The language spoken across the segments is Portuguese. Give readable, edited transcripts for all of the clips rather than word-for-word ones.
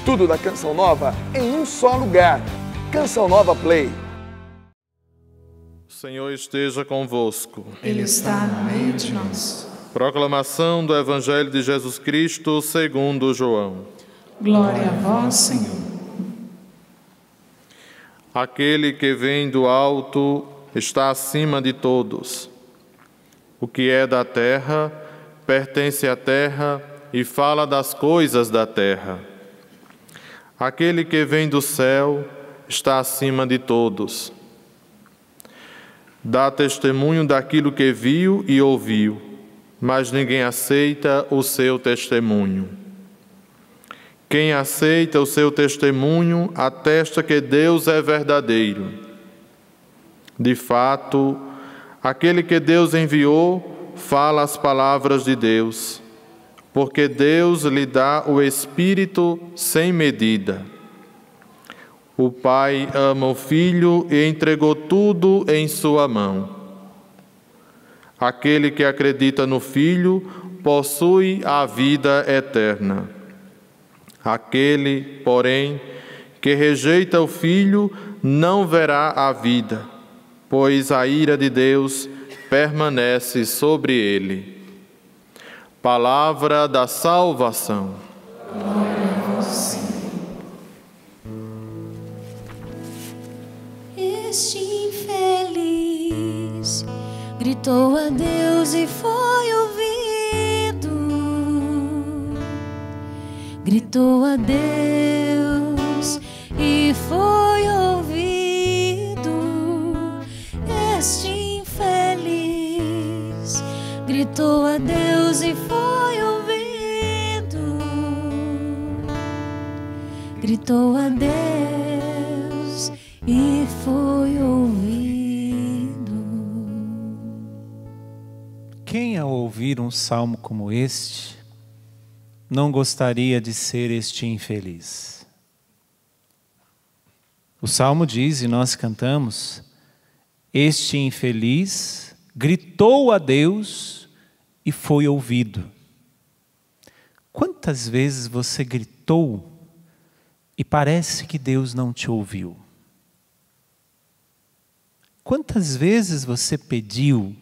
Tudo da Canção Nova em um só lugar. Canção Nova Play. O Senhor esteja convosco. Ele está no meio de nós. Proclamação do Evangelho de Jesus Cristo segundo João. Glória a vós, Senhor. Aquele que vem do alto está acima de todos. O que é da terra pertence à terra e fala das coisas da terra. Aquele que vem do céu está acima de todos. Dá testemunho daquilo que viu e ouviu, mas ninguém aceita o seu testemunho. Quem aceita o seu testemunho atesta que Deus é verdadeiro. De fato, aquele que Deus enviou fala as palavras de Deus, porque Deus lhe dá o Espírito sem medida. O Pai ama o Filho e entregou tudo em sua mão. Aquele que acredita no Filho possui a vida eterna. Aquele, porém, que rejeita o Filho não verá a vida, pois a ira de Deus permanece sobre ele. Palavra da salvação. Glória a vós, Senhor. Este infeliz gritou a Deus e foi ouvido. Gritou a Deus e foi ouvido. Este infeliz gritou a Deus e foi ouvido. Gritou a Deus e foi ouvido. Quem, ao ouvir um salmo como este, não gostaria de ser este infeliz? O salmo diz, e nós cantamos, este infeliz gritou a Deus e foi ouvido. Quantas vezes você gritou e parece que Deus não te ouviu? Quantas vezes você pediu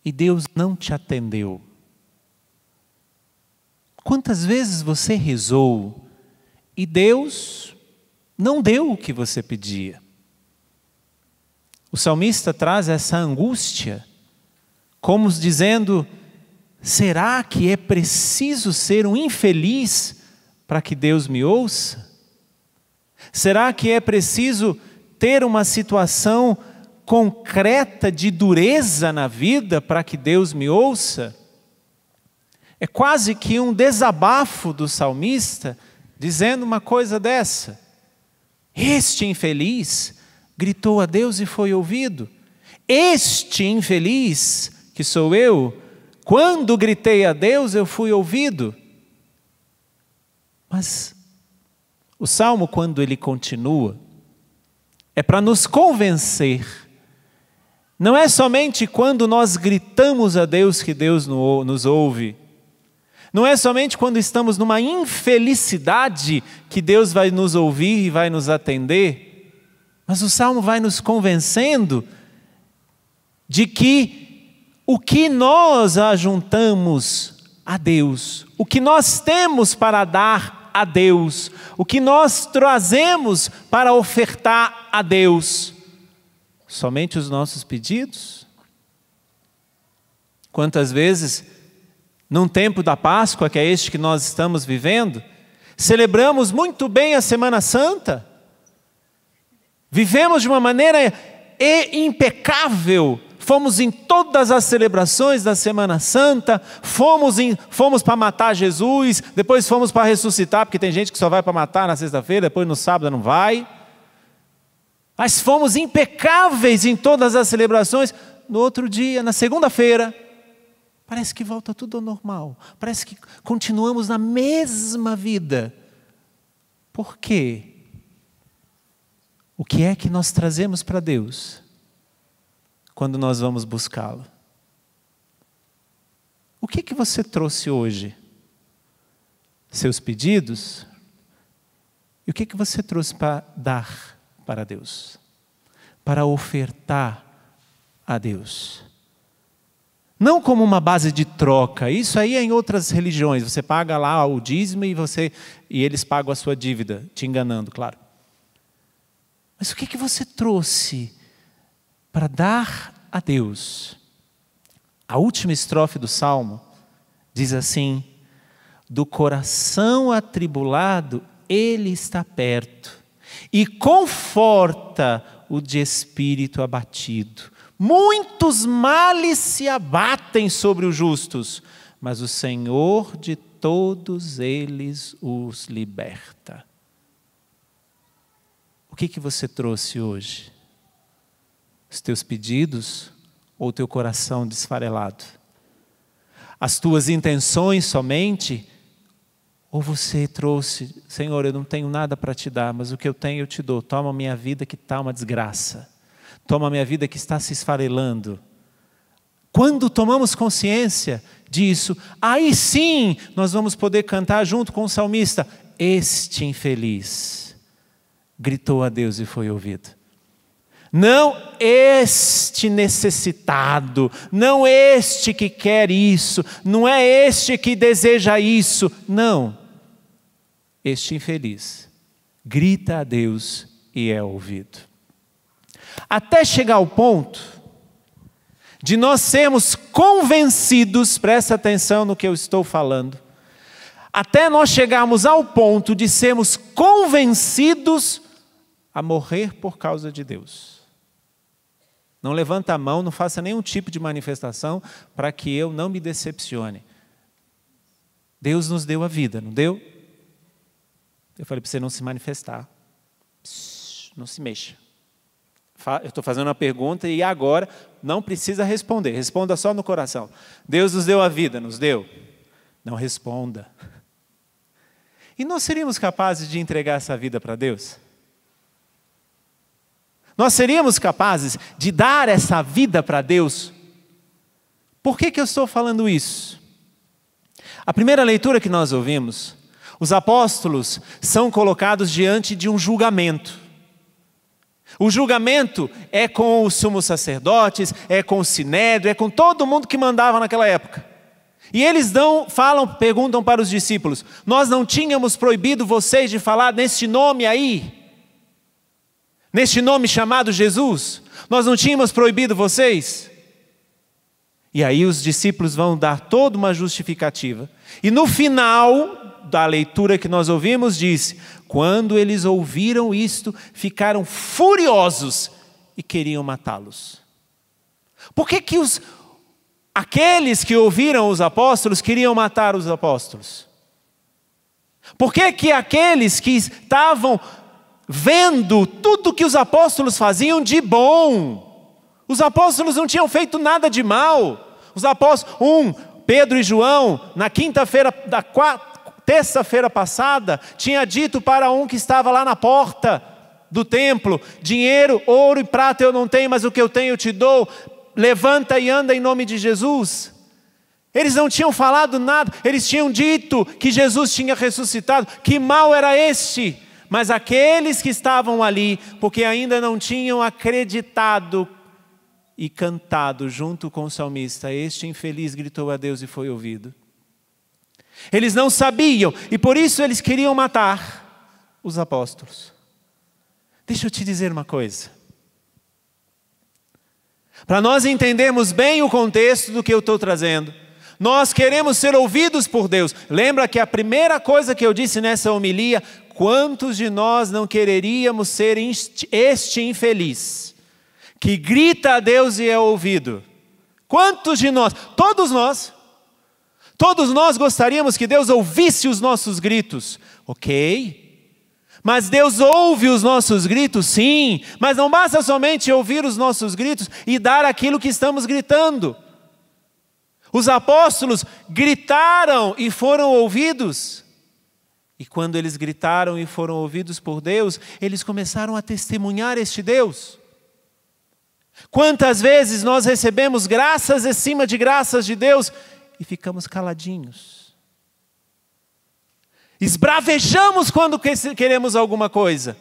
e Deus não te atendeu? Quantas vezes você rezou e Deus não deu o que você pedia? O salmista traz essa angústia, como dizendo, será que é preciso ser um infeliz para que Deus me ouça? Será que é preciso ter uma situação concreta de dureza na vida para que Deus me ouça? É quase que um desabafo do salmista, dizendo uma coisa dessa. Este infeliz gritou a Deus e foi ouvido. Este infeliz, que sou eu, quando gritei a Deus eu fui ouvido. Mas o salmo, quando ele continua, é para nos convencer. Não é somente quando nós gritamos a Deus que Deus nos ouve. Não é somente quando estamos numa infelicidade que Deus vai nos ouvir e vai nos atender. Mas o salmo vai nos convencendo de que o que nós ajuntamos a Deus, o que nós temos para dar a Deus, o que nós trazemos para ofertar a Deus, somente os nossos pedidos? Quantas vezes, num tempo da Páscoa, que é este que nós estamos vivendo, celebramos muito bem a Semana Santa, vivemos de uma maneira impecável, fomos em todas as celebrações da Semana Santa, fomos para matar Jesus, depois fomos para ressuscitar, porque tem gente que só vai para matar na sexta-feira, depois no sábado não vai. Mas fomos impecáveis em todas as celebrações. No outro dia, na segunda-feira, parece que volta tudo ao normal. Parece que continuamos na mesma vida. Por quê? O que é que nós trazemos para Deus quando nós vamos buscá-lo? O que você trouxe hoje? Seus pedidos? E o que você trouxe para dar para Deus? Para ofertar a Deus? Não como uma base de troca. Isso aí é em outras religiões. Você paga lá o dízimo e eles pagam a sua dívida, te enganando, claro. Mas o que você trouxe para dar a Deus? A última estrofe do Salmo diz assim: do coração atribulado Ele está perto e conforta o de espírito abatido. Muitos males se abatem sobre os justos, mas o Senhor de todos eles os liberta. O que você trouxe hoje? Os teus pedidos ou o teu coração desfarelado? As tuas intenções somente? Ou você trouxe: Senhor, eu não tenho nada para te dar, mas o que eu tenho eu te dou. Toma a minha vida que está uma desgraça. Toma a minha vida que está se esfarelando. Quando tomamos consciência disso, aí sim nós vamos poder cantar junto com o salmista: este infeliz gritou a Deus e foi ouvido. Não este necessitado, não este que quer isso, não é este que deseja isso, não. Este infeliz grita a Deus e é ouvido. Até chegar ao ponto de nós sermos convencidos, presta atenção no que eu estou falando, até nós chegarmos ao ponto de sermos convencidos a morrer por causa de Deus. Não levanta a mão, não faça nenhum tipo de manifestação para que eu não me decepcione. Deus nos deu a vida, não deu? Eu falei para você não se manifestar. Não se mexa. Eu estou fazendo uma pergunta e agora não precisa responder. Responda só no coração. Deus nos deu a vida, nos deu? Não responda. E nós seríamos capazes de entregar essa vida para Deus? Nós seríamos capazes de dar essa vida para Deus? Por que eu estou falando isso? A primeira leitura que nós ouvimos, os apóstolos são colocados diante de um julgamento. O julgamento é com os sumos sacerdotes, é com o sinédrio, é com todo mundo que mandava naquela época. E eles perguntam para os discípulos: nós não tínhamos proibido vocês de falar neste nome aí? Neste nome chamado Jesus? Nós não tínhamos proibido vocês? E aí os discípulos vão dar toda uma justificativa. E no final da leitura que nós ouvimos diz: quando eles ouviram isto, ficaram furiosos e queriam matá-los. Por que aqueles que ouviram os apóstolos queriam matar os apóstolos? Por que aqueles que estavam vendo tudo que os apóstolos faziam de bom? Os apóstolos não tinham feito nada de mal. Os apóstolos, Pedro e João, na terça-feira passada, tinha dito para um que estava lá na porta do templo: dinheiro, ouro e prata eu não tenho, mas o que eu tenho eu te dou. Levanta e anda em nome de Jesus. Eles não tinham falado nada, eles tinham dito que Jesus tinha ressuscitado. Que mal era este? Mas aqueles que estavam ali, porque ainda não tinham acreditado e cantado junto com o salmista: este infeliz gritou a Deus e foi ouvido. Eles não sabiam e por isso eles queriam matar os apóstolos. Deixa eu te dizer uma coisa. Para nós entendermos bem o contexto do que eu estou trazendo, nós queremos ser ouvidos por Deus. Lembra que a primeira coisa que eu disse nessa homilia: quantos de nós não quereríamos ser este infeliz que grita a Deus e é ouvido? Quantos de nós? Todos nós. Todos nós gostaríamos que Deus ouvisse os nossos gritos. Ok. Mas Deus ouve os nossos gritos, sim. Mas não basta somente ouvir os nossos gritos e dar aquilo que estamos gritando. Os apóstolos gritaram e foram ouvidos. E quando eles gritaram e foram ouvidos por Deus, eles começaram a testemunhar este Deus. Quantas vezes nós recebemos graças acima de graças de Deus e ficamos caladinhos? Esbravejamos quando queremos alguma coisa.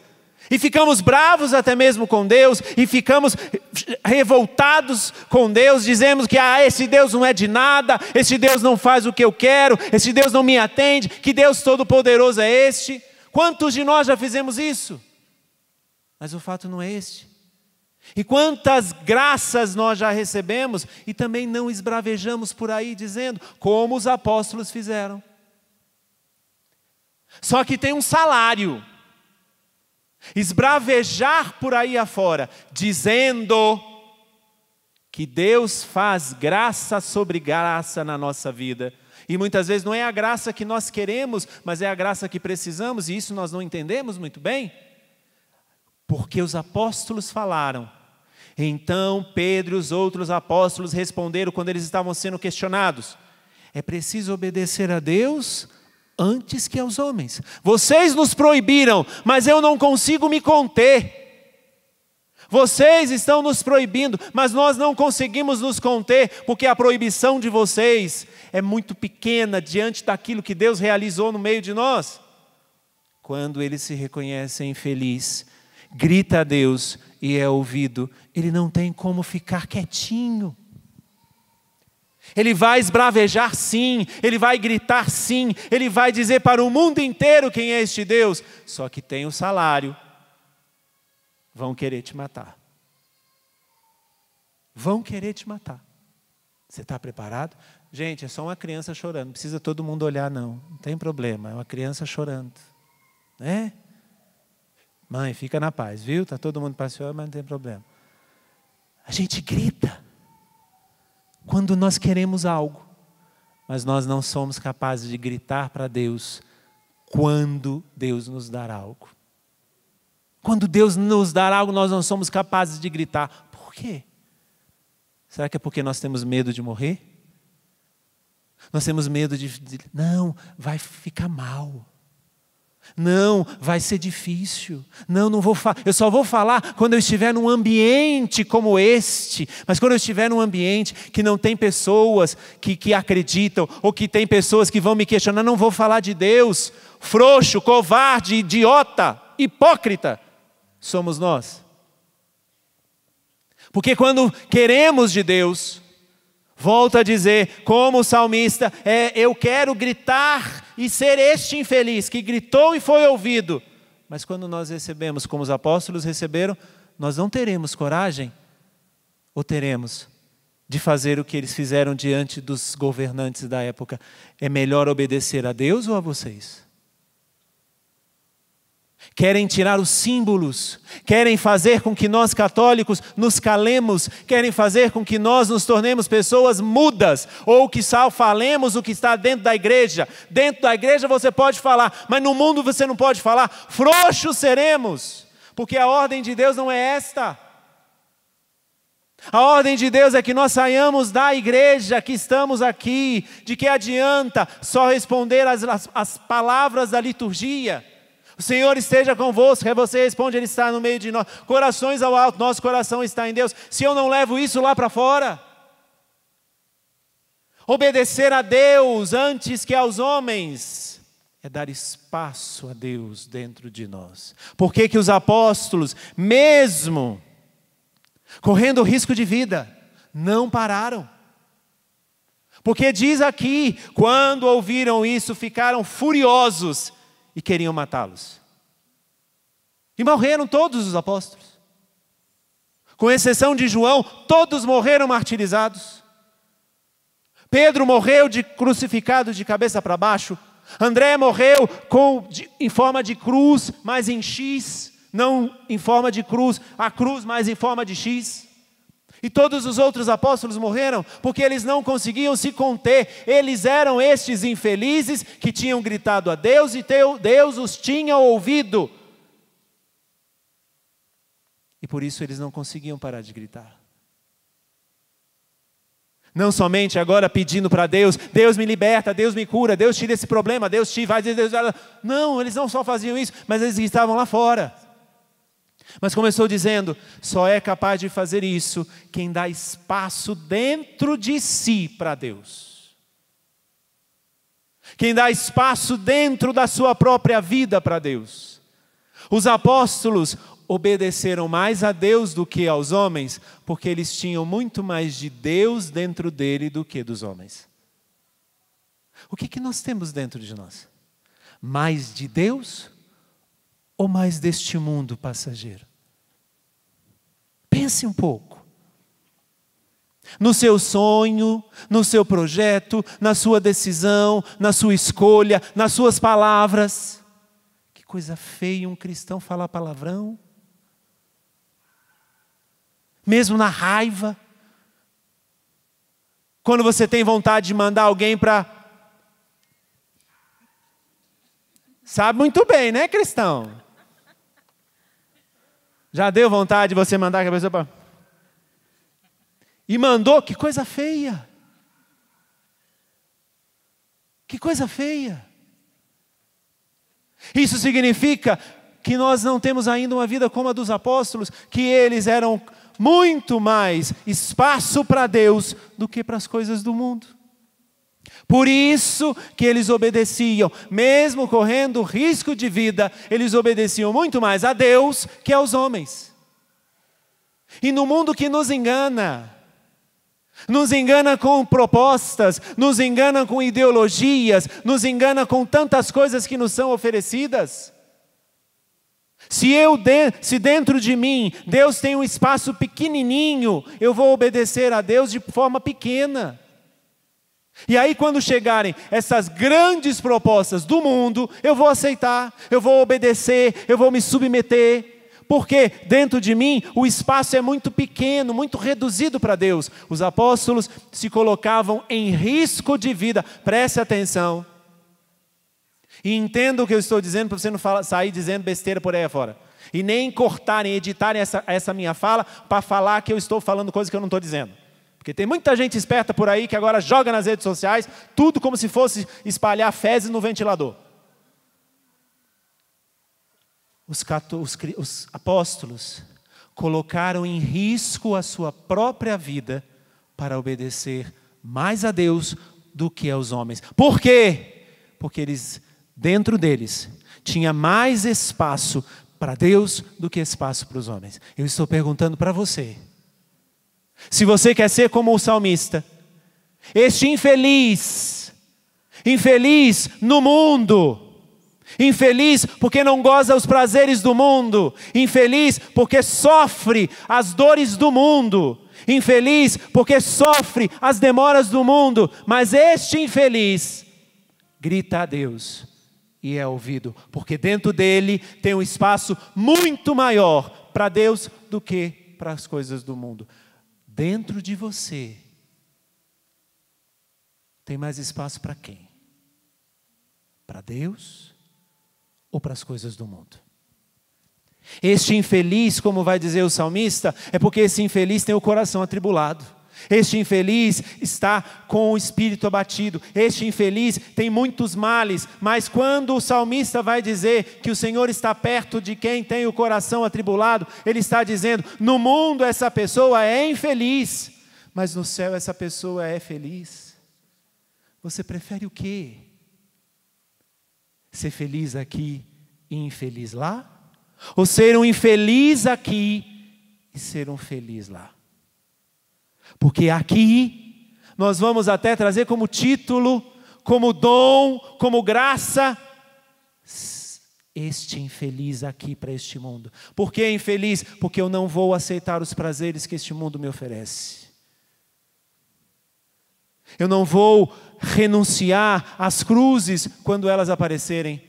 E ficamos bravos até mesmo com Deus, e ficamos revoltados com Deus, dizemos que esse Deus não é de nada, esse Deus não faz o que eu quero, esse Deus não me atende, que Deus Todo-Poderoso é este? Quantos de nós já fizemos isso? Mas o fato não é este. E quantas graças nós já recebemos e também não esbravejamos por aí dizendo, como os apóstolos fizeram. Só que tem um salário. Esbravejar por aí afora, dizendo que Deus faz graça sobre graça na nossa vida. E muitas vezes não é a graça que nós queremos, mas é a graça que precisamos, e isso nós não entendemos muito bem. Porque os apóstolos falaram. Então Pedro e os outros apóstolos responderam quando eles estavam sendo questionados. É preciso obedecer a Deus antes que aos homens. Vocês nos proibiram, mas eu não consigo me conter. Vocês estão nos proibindo, mas nós não conseguimos nos conter, porque a proibição de vocês é muito pequena diante daquilo que Deus realizou no meio de nós. Quando eles se reconhecem infeliz, grita a Deus e é ouvido, ele não tem como ficar quietinho. Ele vai esbravejar sim, ele vai gritar sim, ele vai dizer para o mundo inteiro quem é este Deus. Só que tem o salário. Vão querer te matar. Vão querer te matar. Você está preparado? Gente, é só uma criança chorando, não precisa todo mundo olhar não, não tem problema, é uma criança chorando. Né? Mãe, fica na paz, viu? Está todo mundo passeando, mas não tem problema. A gente grita quando nós queremos algo, mas nós não somos capazes de gritar para Deus quando Deus nos dar algo. Quando Deus nos dar algo, nós não somos capazes de gritar. Por quê? Será que é porque nós temos medo de morrer? Nós temos medo de não, vai ficar mal. Não, vai ser difícil. Não vou falar. Eu só vou falar quando eu estiver num ambiente como este. Mas quando eu estiver num ambiente que não tem pessoas que acreditam, ou que tem pessoas que vão me questionar, não vou falar de Deus. Frouxo, covarde, idiota, hipócrita, somos nós. Porque quando queremos de Deus, volto a dizer, como o salmista, eu quero gritar e ser este infeliz, que gritou e foi ouvido. Mas quando nós recebemos, como os apóstolos receberam, nós não teremos coragem, ou teremos, de fazer o que eles fizeram diante dos governantes da época. É melhor obedecer a Deus ou a vocês? Querem tirar os símbolos, querem fazer com que nós católicos nos calemos, querem fazer com que nós nos tornemos pessoas mudas, ou que só falemos o que está dentro da igreja. Dentro da igreja você pode falar, mas no mundo você não pode falar. Frouxos seremos, porque a ordem de Deus não é esta. A ordem de Deus é que nós saiamos da igreja que estamos aqui. De que adianta só responder as palavras da liturgia? O Senhor esteja convosco, aí você responde, Ele está no meio de nós. Corações ao alto, nosso coração está em Deus. Se eu não levo isso lá para fora, obedecer a Deus antes que aos homens, é dar espaço a Deus dentro de nós. Por que que os apóstolos, mesmo correndo risco de vida, não pararam? Porque diz aqui, quando ouviram isso, ficaram furiosos e queriam matá-los. E morreram todos os apóstolos. Com exceção de João, todos morreram martirizados. Pedro morreu crucificado de cabeça para baixo. André morreu em forma de cruz, mas em X, não em forma de cruz, a cruz mais em forma de X. E todos os outros apóstolos morreram porque eles não conseguiam se conter. Eles eram estes infelizes que tinham gritado a Deus e Deus os tinha ouvido. E por isso eles não conseguiam parar de gritar. Não somente agora pedindo para Deus, Deus me liberta, Deus me cura, Deus tira esse problema, Deus te vai dizer, não, eles não só faziam isso, mas eles estavam lá fora. Mas começou dizendo, só é capaz de fazer isso quem dá espaço dentro de si para Deus. quem dá espaço dentro da sua própria vida para Deus. Os apóstolos obedeceram mais a Deus do que aos homens, porque eles tinham muito mais de Deus dentro dele do que dos homens. O que nós temos dentro de nós? Mais de Deus ou mais deste mundo passageiro? Pense um pouco. No seu sonho, no seu projeto, na sua decisão, na sua escolha, nas suas palavras. Que coisa feia um cristão falar palavrão. Mesmo na raiva. Quando você tem vontade de mandar alguém para... Sabe muito bem, né, cristão? Já deu vontade de você mandar a pessoa para... E mandou, que coisa feia. Que coisa feia. Isso significa que nós não temos ainda uma vida como a dos apóstolos, que eles eram muito mais espaço para Deus do que para as coisas do mundo. Por isso que eles obedeciam, mesmo correndo risco de vida, eles obedeciam muito mais a Deus que aos homens. E no mundo que nos engana com propostas, nos engana com ideologias, nos engana com tantas coisas que nos são oferecidas. Se dentro de mim Deus tem um espaço pequenininho, eu vou obedecer a Deus de forma pequena. E aí quando chegarem essas grandes propostas do mundo, eu vou aceitar, eu vou obedecer, eu vou me submeter. Porque dentro de mim o espaço é muito pequeno, muito reduzido para Deus. Os apóstolos se colocavam em risco de vida. Preste atenção. E entenda o que eu estou dizendo para você não sair dizendo besteira por aí afora. E nem cortarem, editarem essa minha fala para falar que eu estou falando coisa que eu não estou dizendo. Porque tem muita gente esperta por aí que agora joga nas redes sociais tudo como se fosse espalhar fezes no ventilador. Os apóstolos colocaram em risco a sua própria vida para obedecer mais a Deus do que aos homens. Por quê? Porque dentro deles tinha mais espaço para Deus do que espaço para os homens. Eu estou perguntando para você. Se você quer ser como o salmista, este infeliz no mundo, infeliz porque não goza os prazeres do mundo, infeliz porque sofre as dores do mundo, infeliz porque sofre as demoras do mundo, mas este infeliz grita a Deus e é ouvido, porque dentro dele tem um espaço muito maior para Deus do que para as coisas do mundo. Dentro de você tem mais espaço para quem? Para Deus ou para as coisas do mundo? Este infeliz, como vai dizer o salmista, é porque esse infeliz tem o coração atribulado. Este infeliz está com o espírito abatido. Este infeliz tem muitos males. Mas quando o salmista vai dizer que o Senhor está perto de quem tem o coração atribulado, ele está dizendo, no mundo essa pessoa é infeliz, mas no céu essa pessoa é feliz. Você prefere o quê? Ser feliz aqui e infeliz lá? Ou ser um infeliz aqui e ser um feliz lá? Porque aqui nós vamos até trazer como título, como dom, como graça, este infeliz aqui para este mundo. Por que infeliz? Porque eu não vou aceitar os prazeres que este mundo me oferece. Eu não vou renunciar às cruzes quando elas aparecerem.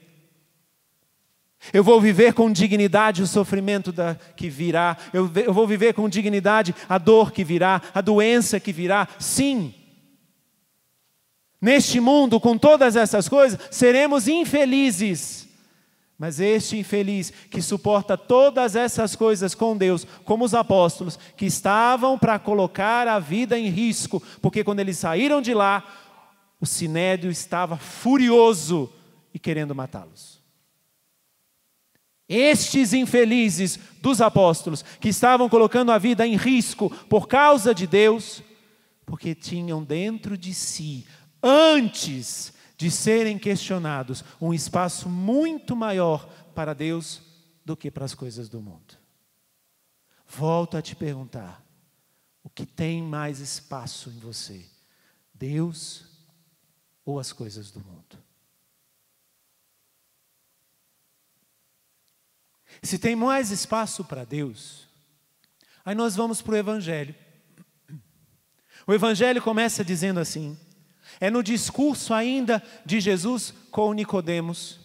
Eu vou viver com dignidade o sofrimento que virá. Eu vou viver com dignidade a dor que virá, a doença que virá. Sim. Neste mundo, com todas essas coisas, seremos infelizes. Mas este infeliz que suporta todas essas coisas com Deus, como os apóstolos, que estavam para colocar a vida em risco, porque quando eles saíram de lá, o sinédrio estava furioso e querendo matá-los. Estes infelizes dos apóstolos, que estavam colocando a vida em risco por causa de Deus, porque tinham dentro de si, antes de serem questionados, um espaço muito maior para Deus do que para as coisas do mundo. Volto a te perguntar, o que tem mais espaço em você? Deus ou as coisas do mundo? Se tem mais espaço para Deus, aí nós vamos para o Evangelho. O Evangelho começa dizendo assim, é no discurso ainda de Jesus com Nicodemos.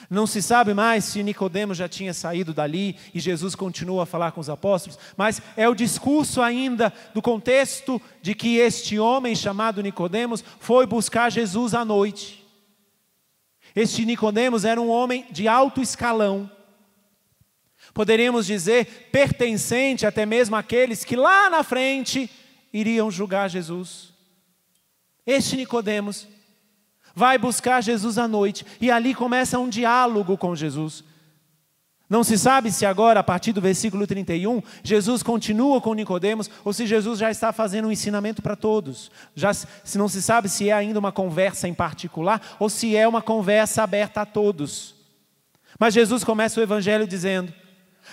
Não se sabe mais se Nicodemos já tinha saído dali e Jesus continua a falar com os apóstolos, mas é o discurso ainda do contexto de que este homem chamado Nicodemos foi buscar Jesus à noite. Este Nicodemos era um homem de alto escalão. Poderíamos dizer, pertencente até mesmo àqueles que lá na frente iriam julgar Jesus. Este Nicodemos vai buscar Jesus à noite e ali começa um diálogo com Jesus. Não se sabe se agora, a partir do versículo 31, Jesus continua com Nicodemos ou se Jesus já está fazendo um ensinamento para todos. Se não se sabe se é ainda uma conversa em particular ou se é uma conversa aberta a todos. Mas Jesus começa o Evangelho dizendo,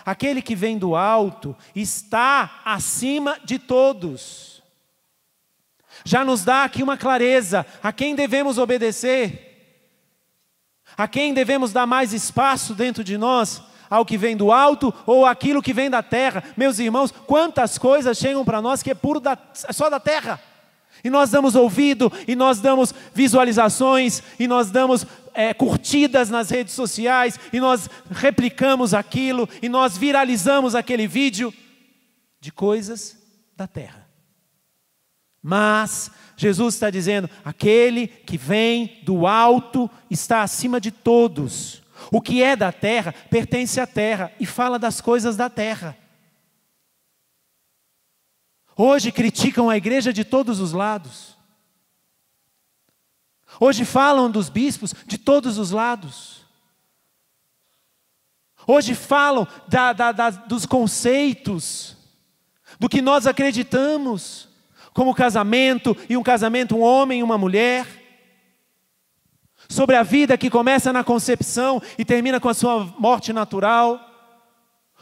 aquele que vem do alto está acima de todos. Já nos dá aqui uma clareza, a quem devemos obedecer, a quem devemos dar mais espaço dentro de nós, ao que vem do alto ou aquilo que vem da terra. Meus irmãos, quantas coisas chegam para nós que é puro só da terra, e nós damos ouvido, e nós damos visualizações, e nós damos curtidas nas redes sociais, e nós replicamos aquilo, e nós viralizamos aquele vídeo de coisas da terra. Mas Jesus está dizendo, aquele que vem do alto está acima de todos. O que é da terra pertence à terra e fala das coisas da terra. Hoje criticam a igreja de todos os lados. Hoje falam dos bispos de todos os lados. Hoje falam dos conceitos, do que nós acreditamos, como casamento, e um casamento, um homem e uma mulher. Sobre a vida que começa na concepção e termina com a sua morte natural.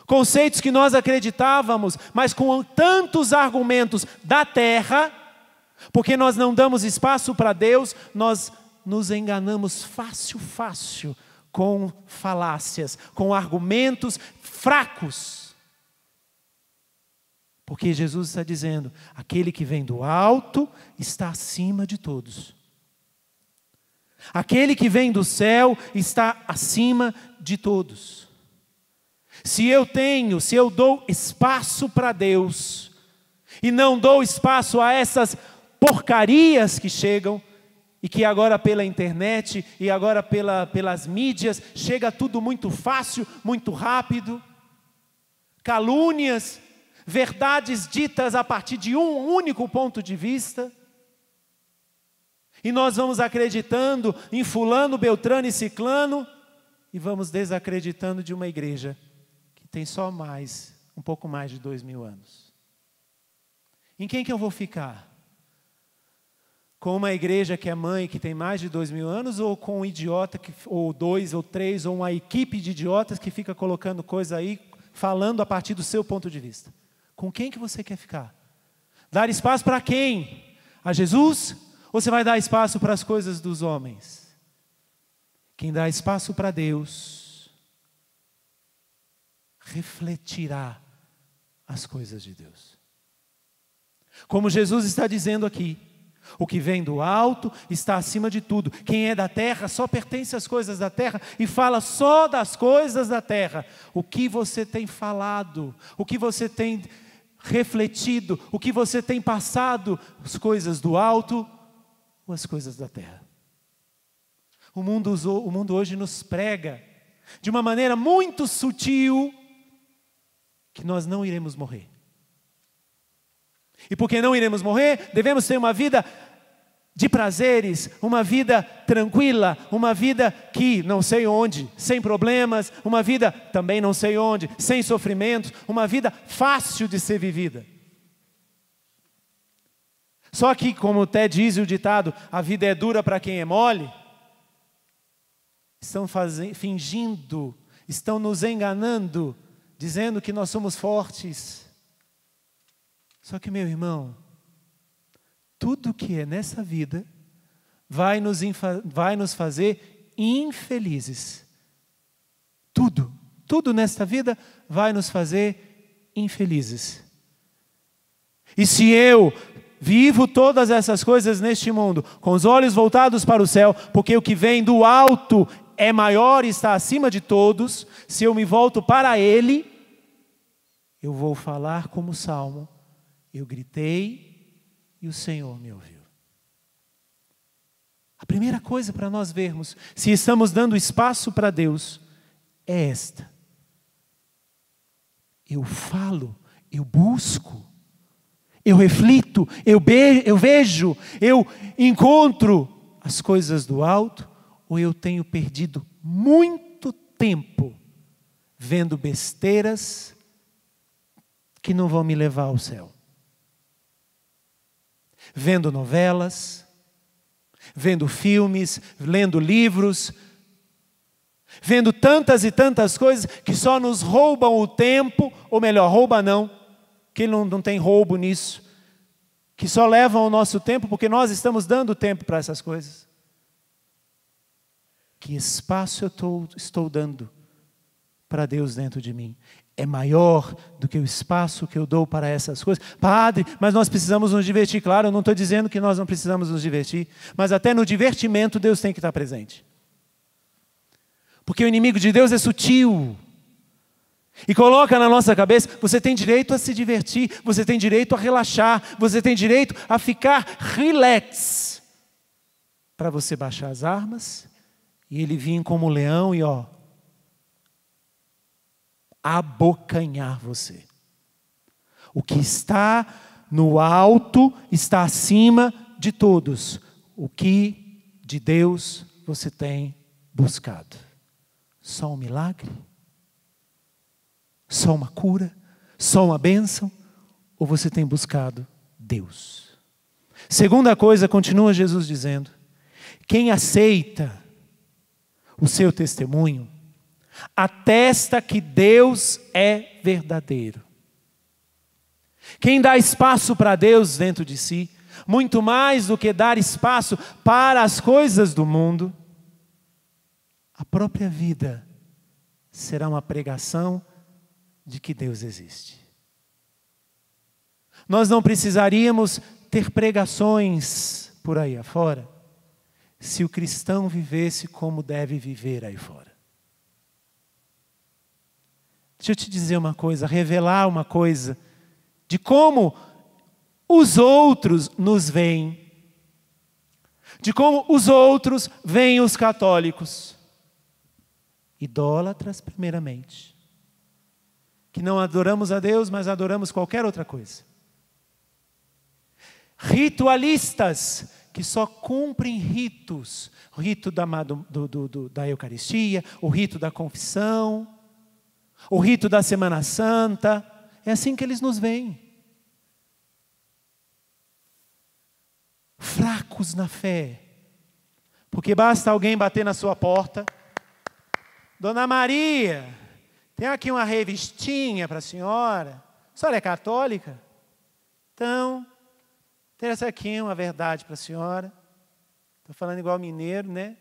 Conceitos que nós acreditávamos, mas com tantos argumentos da terra, porque nós não damos espaço para Deus, nós nos enganamos fácil, com falácias, com argumentos fracos. Porque Jesus está dizendo, aquele que vem do alto está acima de todos. Aquele que vem do céu está acima de todos. Se eu dou espaço para Deus, e não dou espaço a essas porcarias que chegam, e que agora pela internet, e agora pelas mídias, chega tudo muito fácil, muito rápido, calúnias, verdades ditas a partir de um único ponto de vista, e nós vamos acreditando em fulano, beltrano e ciclano, e vamos desacreditando de uma igreja que tem só um pouco mais de 2000 anos. Em quem que eu vou ficar? Com uma igreja que é mãe, que tem mais de 2000 anos, ou com um idiota, ou 2 ou 3, ou uma equipe de idiotas que fica colocando coisa aí, falando a partir do seu ponto de vista? Com quem que você quer ficar? Dar espaço para quem? A Jesus? Ou você vai dar espaço para as coisas dos homens? Quem dá espaço para Deus, refletirá as coisas de Deus. Como Jesus está dizendo aqui, o que vem do alto está acima de tudo. Quem é da terra só pertence às coisas da terra e fala só das coisas da terra. O que você tem falado, o que você tem refletido, o que você tem passado, as coisas do alto ou as coisas da terra. O mundo hoje nos prega de uma maneira muito sutil que nós não iremos morrer. E porque não iremos morrer, devemos ter uma vida de prazeres, uma vida tranquila, uma vida que não sei onde, sem problemas, uma vida também não sei onde, sem sofrimentos, uma vida fácil de ser vivida. Só que, como até diz o ditado, a vida é dura para quem é mole. Estão fingindo, estão nos enganando, dizendo que nós somos fortes. Só que, meu irmão, tudo que é nessa vida vai nos fazer infelizes. Tudo nesta vida vai nos fazer infelizes. E se eu vivo todas essas coisas neste mundo, com os olhos voltados para o céu, porque o que vem do alto é maior e está acima de todos, se eu me volto para Ele, eu vou falar como o Salmo: eu gritei e o Senhor me ouviu. A primeira coisa para nós vermos se estamos dando espaço para Deus é esta: eu falo, eu busco, eu reflito, eu vejo, eu encontro as coisas do alto, ou eu tenho perdido muito tempo vendo besteiras que não vão me levar ao céu? Vendo novelas, vendo filmes, lendo livros, vendo tantas e tantas coisas que só nos roubam o tempo, ou melhor, rouba não, que não tem roubo nisso, que só levam o nosso tempo porque nós estamos dando tempo para essas coisas. Que espaço eu estou dando para Deus dentro de mim? É maior do que o espaço que eu dou para essas coisas. Padre, mas nós precisamos nos divertir. Claro, eu não estou dizendo que nós não precisamos nos divertir, mas até no divertimento Deus tem que estar presente. Porque o inimigo de Deus é sutil. E coloca na nossa cabeça: você tem direito a se divertir, você tem direito a relaxar, você tem direito a ficar relax. Para você baixar as armas e ele vir como leão e abocanhar você. O que está no alto está acima de todos. O que de Deus você tem buscado? Só um milagre? Só uma cura? Só uma bênção? Ou você tem buscado Deus? Segunda coisa, continua Jesus dizendo: quem aceita o seu testemunho atesta que Deus é verdadeiro. Quem dá espaço para Deus dentro de si, muito mais do que dar espaço para as coisas do mundo, a própria vida será uma pregação de que Deus existe. Nós não precisaríamos ter pregações por aí afora, se o cristão vivesse como deve viver aí fora. Deixa eu te dizer uma coisa, revelar uma coisa, de como os outros nos veem, de como os outros veem os católicos. Idólatras, primeiramente, que não adoramos a Deus, mas adoramos qualquer outra coisa. Ritualistas, que só cumprem ritos, o rito da Eucaristia, o rito da confissão, o rito da Semana Santa. É assim que eles nos veem. Fracos na fé, porque basta alguém bater na sua porta: Dona Maria, tem aqui uma revistinha para a senhora é católica? Então, tem essa aqui, uma verdade para a senhora. Estou falando igual mineiro, né?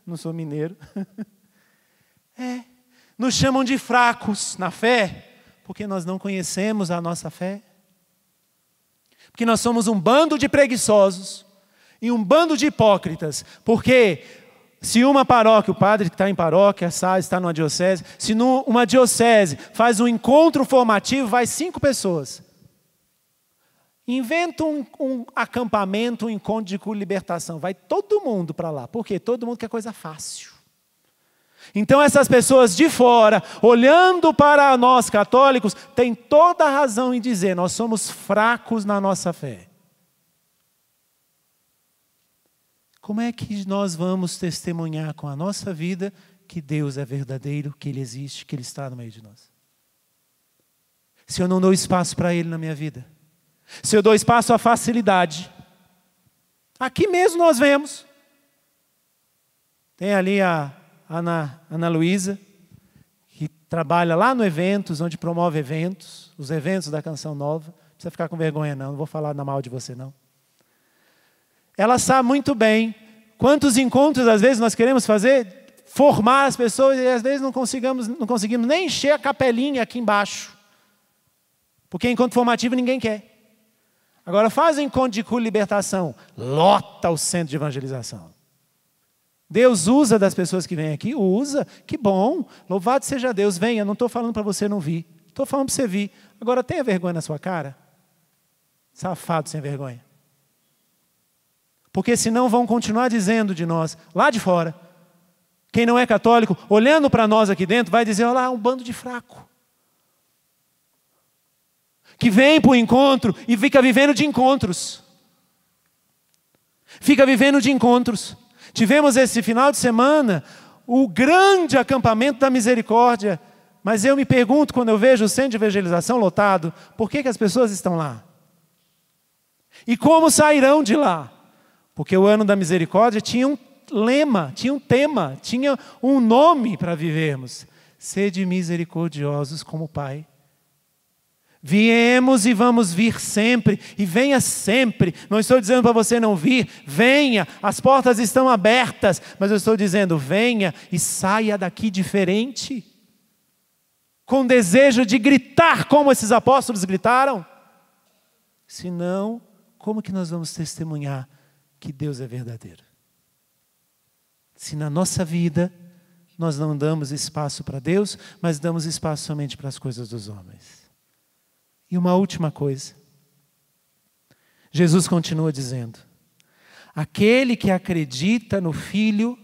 Não sou mineiro. Nos chamam de fracos na fé, porque nós não conhecemos a nossa fé. Porque nós somos um bando de preguiçosos e um bando de hipócritas. Porque se uma paróquia, o padre que está em paróquia, está numa diocese, se uma diocese faz um encontro formativo, vai 5 pessoas. Inventa um acampamento, um encontro de libertação. Vai todo mundo para lá. Por quê? Todo mundo quer coisa fácil. Então essas pessoas de fora, olhando para nós católicos, têm toda a razão em dizer: nós somos fracos na nossa fé. Como é que nós vamos testemunhar com a nossa vida que Deus é verdadeiro, que Ele existe, que Ele está no meio de nós? Se eu não dou espaço para Ele na minha vida, Se eu dou espaço à facilidade, aqui mesmo nós vemos. Tem ali a Ana Luísa, que trabalha lá no Eventos, onde promove eventos, os eventos da Canção Nova. Não precisa ficar com vergonha não vou falar mal de você não. Ela sabe muito bem quantos encontros às vezes nós queremos fazer, formar as pessoas e às vezes não conseguimos nem encher a capelinha aqui embaixo. Porque encontro formativo ninguém quer. Agora faz o encontro de cura e libertação, lota o centro de evangelização. Deus usa das pessoas que vêm aqui, usa, que bom, louvado seja Deus, venha, não estou falando para você não vir, estou falando para você vir. Agora tenha vergonha na sua cara, safado sem vergonha. Porque senão vão continuar dizendo de nós, lá de fora, quem não é católico, olhando para nós aqui dentro, vai dizer, olha lá, um bando de fraco. Que vem para o encontro e fica vivendo de encontros. Fica vivendo de encontros. Tivemos esse final de semana o grande acampamento da misericórdia. Mas eu me pergunto, quando eu vejo o centro de evangelização lotado, por que as pessoas estão lá? E como sairão de lá? Porque o ano da misericórdia tinha um lema, tinha um tema, tinha um nome para vivermos. Sede misericordiosos como o Pai. Viemos e vamos vir sempre, e venha sempre. Não estou dizendo para você não vir, venha, as portas estão abertas, mas eu estou dizendo, venha e saia daqui diferente, com desejo de gritar como esses apóstolos gritaram. Senão, como que nós vamos testemunhar que Deus é verdadeiro? Se na nossa vida nós não damos espaço para Deus, mas damos espaço somente para as coisas dos homens. E uma última coisa. Jesus continua dizendo, aquele que acredita no Filho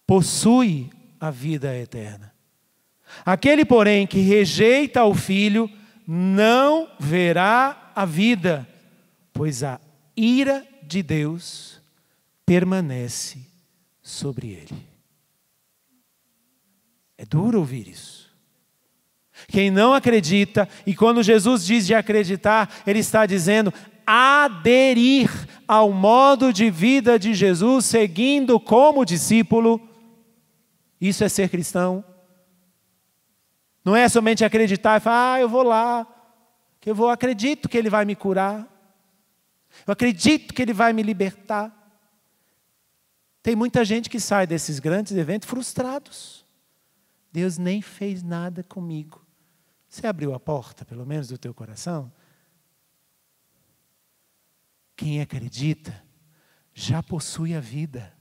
possui a vida eterna. Aquele, porém, que rejeita o Filho não verá a vida, pois a ira de Deus permanece sobre ele. É duro ouvir isso. Quem não acredita, e quando Jesus diz de acreditar, Ele está dizendo aderir ao modo de vida de Jesus, seguindo como discípulo. Isso é ser cristão. Não é somente acreditar e falar, eu vou lá, que eu acredito que Ele vai me curar. Eu acredito que Ele vai me libertar. Tem muita gente que sai desses grandes eventos frustrados. Deus nem fez nada comigo. Você abriu a porta, pelo menos, do teu coração? Quem acredita já possui a vida.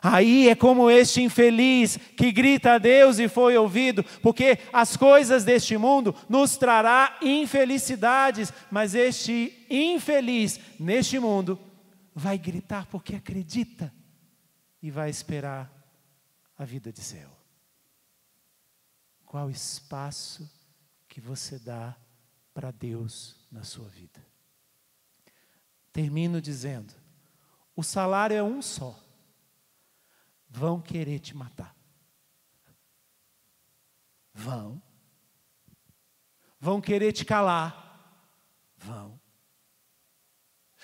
Aí é como este infeliz que grita a Deus e foi ouvido, porque as coisas deste mundo nos trará infelicidades, mas este infeliz neste mundo vai gritar porque acredita e vai esperar a vida de céu. Qual espaço que você dá para Deus na sua vida? Termino dizendo, o salário é um só. Vão querer te matar. Vão. Vão querer te calar. Vão.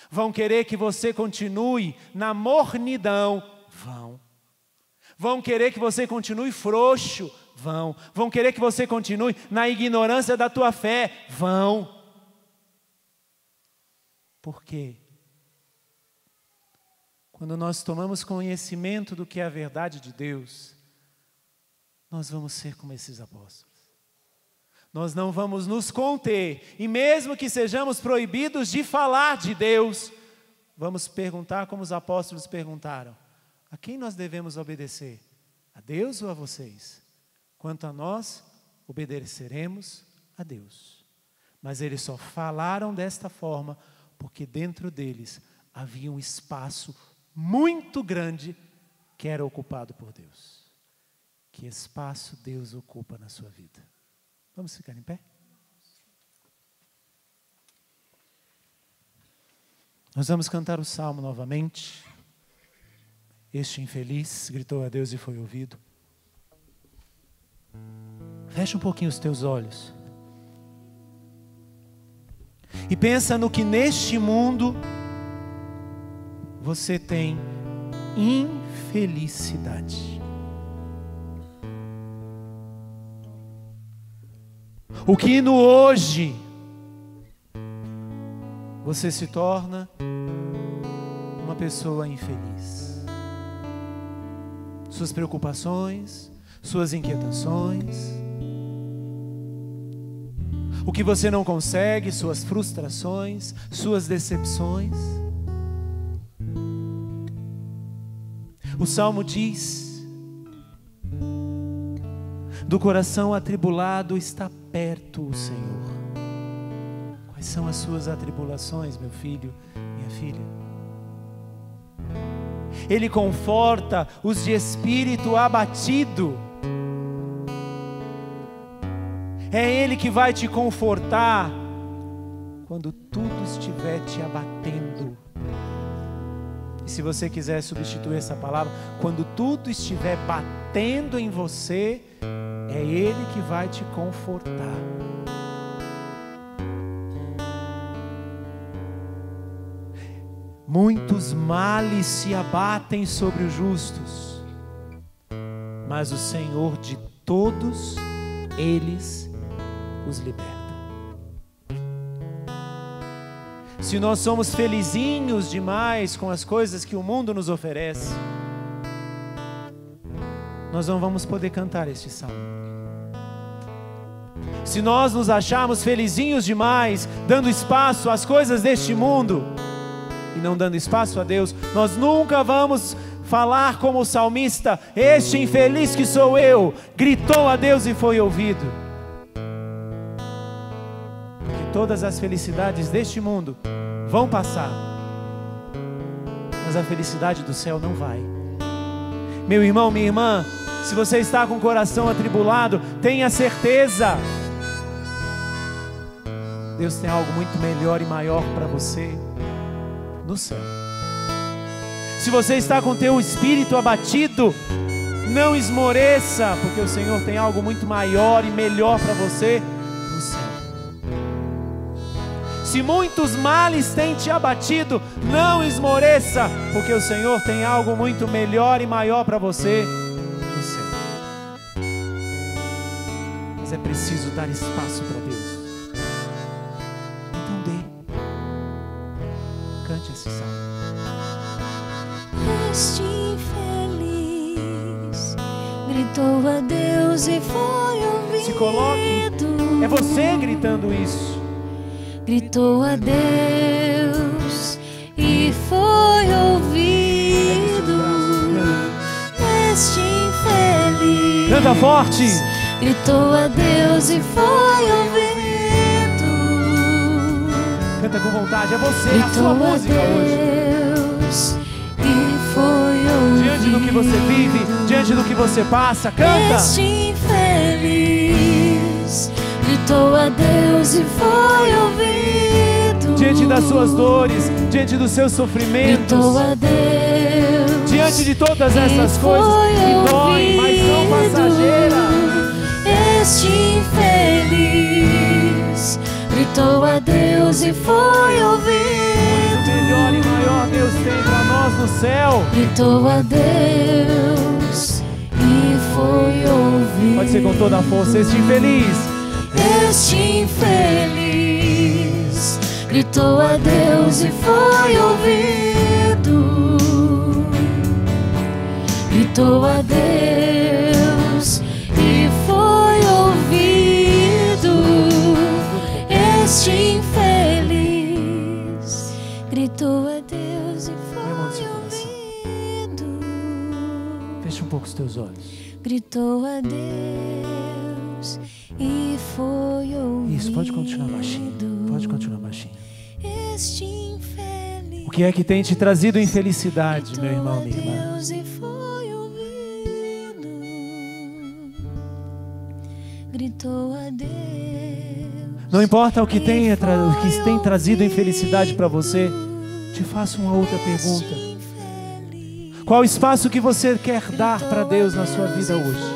Vão querer que você continue na mornidão. Vão. Vão querer que você continue frouxo. Vão. Vão querer que você continue na ignorância da tua fé. Vão. Por quê? Quando nós tomamos conhecimento do que é a verdade de Deus, nós vamos ser como esses apóstolos. Nós não vamos nos conter, e mesmo que sejamos proibidos de falar de Deus, vamos perguntar como os apóstolos perguntaram, a quem nós devemos obedecer? A Deus ou a vocês? Quanto a nós, obedeceremos a Deus. Mas eles só falaram desta forma, porque dentro deles havia um espaço muito grande que era ocupado por Deus. Que espaço Deus ocupa na sua vida? Vamos ficar em pé? Nós vamos cantar o salmo novamente. Este infeliz gritou a Deus e foi ouvido. Fecha um pouquinho os teus olhos. E pensa no que neste mundo você tem infelicidade. O que no hoje você se torna uma pessoa infeliz. Suas preocupações, suas inquietações, o que você não consegue, suas frustrações, suas decepções. O Salmo diz: do coração atribulado está perto o Senhor. Quais são as suas atribulações, meu filho, minha filha? Ele conforta os de espírito abatido. É Ele que vai te confortar quando tudo estiver te abatendo. E se você quiser substituir essa palavra, quando tudo estiver batendo em você, é Ele que vai te confortar. Muitos males se abatem sobre os justos, mas o Senhor de todos eles os liberta. Se nós somos felizinhos demais com as coisas que o mundo nos oferece, nós não vamos poder cantar este salmo. Se nós nos acharmos felizinhos demais, dando espaço às coisas deste mundo e não dando espaço a Deus, nós nunca vamos falar como o salmista: este infeliz que sou eu, gritou a Deus e foi ouvido. Porque todas as felicidades deste mundo vão passar, mas a felicidade do céu não vai. Meu irmão, minha irmã, se você está com o coração atribulado, tenha certeza, Deus tem algo muito melhor e maior para você no céu. Se você está com o teu espírito abatido, não esmoreça, porque o Senhor tem algo muito maior e melhor para você no céu. Se muitos males têm te abatido, não esmoreça, porque o Senhor tem algo muito melhor e maior para você no céu. Mas é preciso dar espaço para Deus. Então dê. Cante esse salmo. Este infeliz gritou a Deus e foi ouvido. Se coloque. É você gritando isso. Gritou a Deus e foi ouvido. Este infeliz Canta forte. gritou a Deus e foi ouvido. Canta com vontade. É você, a sua Gritou a música hoje. Deus e foi ouvido. Diante do que você vive, diante do que você passa, canta. Este infeliz gritou a Deus e foi ouvido. Diante das suas dores, diante dos seus sofrimentos, Gritou a Deus diante de todas essas coisas que doem, mas são passageiras. Este infeliz gritou a Deus e foi ouvido. O melhor e maior Deus tem para nós no céu. Gritou a Deus e foi ouvido. Pode ser com toda a força. Este infeliz, Este infeliz gritou a Deus e foi ouvido. Gritou a Deus e foi ouvido. Este infeliz gritou a Deus e foi ouvido. feche um pouco os teus olhos. Gritou a Deus e foi ouvido. Isso, pode continuar baixinho. Pode continuar baixinho. Este infeliz O que é que tem te trazido infelicidade, meu irmão, minha irmã? Deus e foi ouvido. Gritou a Deus. Não importa o que tem trazido infelicidade para você, te faço uma outra pergunta. Qual o espaço que você quer dar para Deus na sua vida hoje?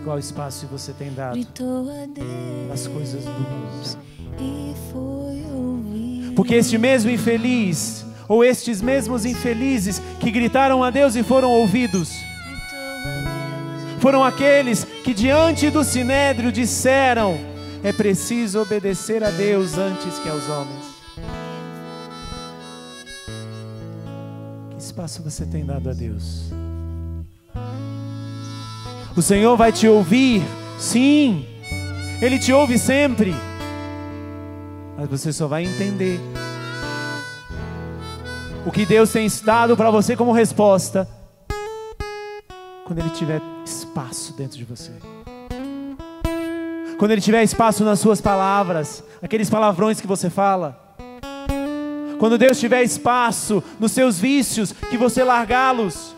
E Qual espaço você tem dado gritou a Deus às coisas do mundo? e foi ouvido. Porque este mesmo infeliz, ou estes mesmos infelizes que gritaram a Deus e foram ouvidos, foram aqueles que diante do sinédrio disseram: é preciso obedecer a Deus antes que aos homens. Que espaço você tem dado a Deus? O Senhor vai te ouvir, sim, Ele te ouve sempre, mas você só vai entender o que Deus tem dado para você como resposta quando Ele tiver espaço dentro de você. Quando Ele tiver espaço nas suas palavras, aqueles palavrões que você fala. Quando Deus tiver espaço nos seus vícios, que você largá-los.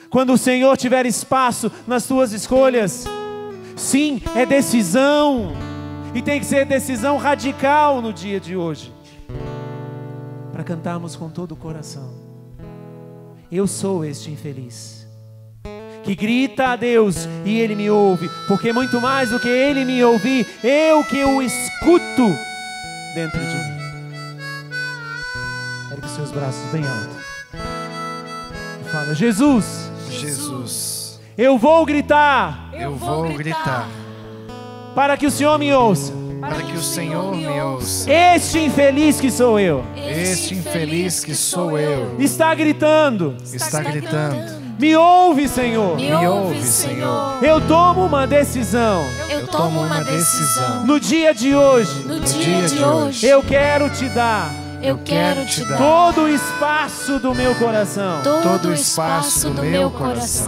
Quando o Senhor tiver espaço nas suas escolhas. Sim, é decisão. E tem que ser decisão radical no dia de hoje. Para cantarmos com todo o coração. Eu sou este infeliz que grita a Deus e Ele me ouve, porque muito mais do que Ele me ouvir, eu que o escuto dentro de mim. Ergue os seus braços bem alto e fala: Jesus, eu vou gritar, para que o Senhor me ouça. Para que o Senhor me ouça. Este infeliz que sou eu, está gritando. Me ouve, Senhor. Eu tomo uma decisão. No dia de hoje. Eu quero te dar. Todo o espaço do meu coração.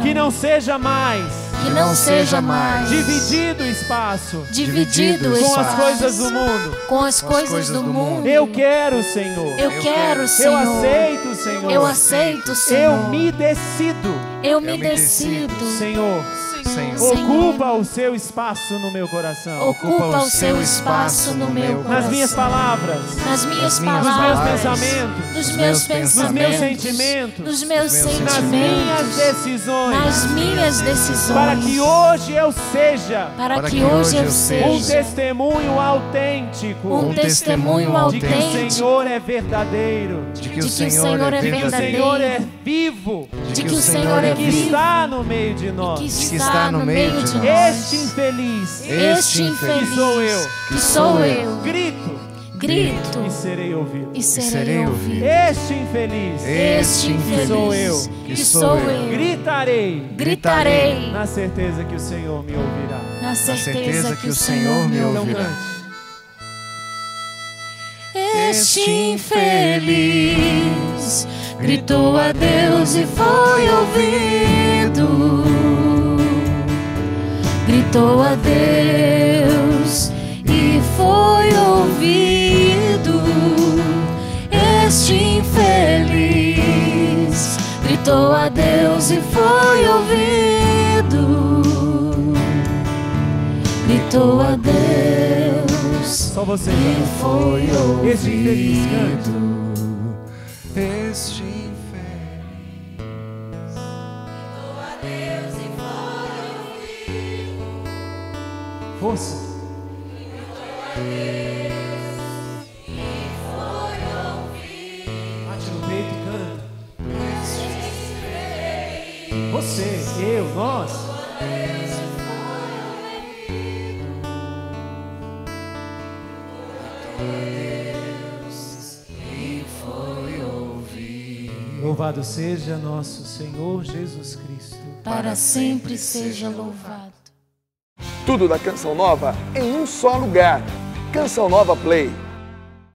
Que não seja mais. Dividido o espaço. Com as coisas do mundo. Eu quero, Senhor. Eu aceito, Senhor. Eu me decido. Senhor. Ocupa o seu espaço no meu coração. Nas minhas palavras. Nos meus pensamentos. Nos meus sentimentos. Nas minhas decisões. Para que hoje eu seja um testemunho autêntico. De que o Senhor é verdadeiro. De que o Senhor é vivo. Que está no meio de nós. Este infeliz que sou eu, grito e serei ouvido. Este infeliz que sou eu, gritarei na certeza que o Senhor me ouvirá. Então cante. Este infeliz gritou a Deus e foi ouvido. Gritou a Deus e foi ouvido. Este infeliz gritou a Deus e foi ouvido. Gritou a Deus. Só você. E foi ouvido. Este infeliz canta. Este infeliz gritou a Deus e foi ouvido. Força. Gritou a Deus e foi ouvido. Bate no peito e canta. Este infeliz. Você, eu, nós. Louvado seja nosso Senhor Jesus Cristo. Para sempre seja louvado. Tudo da Canção Nova em um só lugar. Canção Nova Play.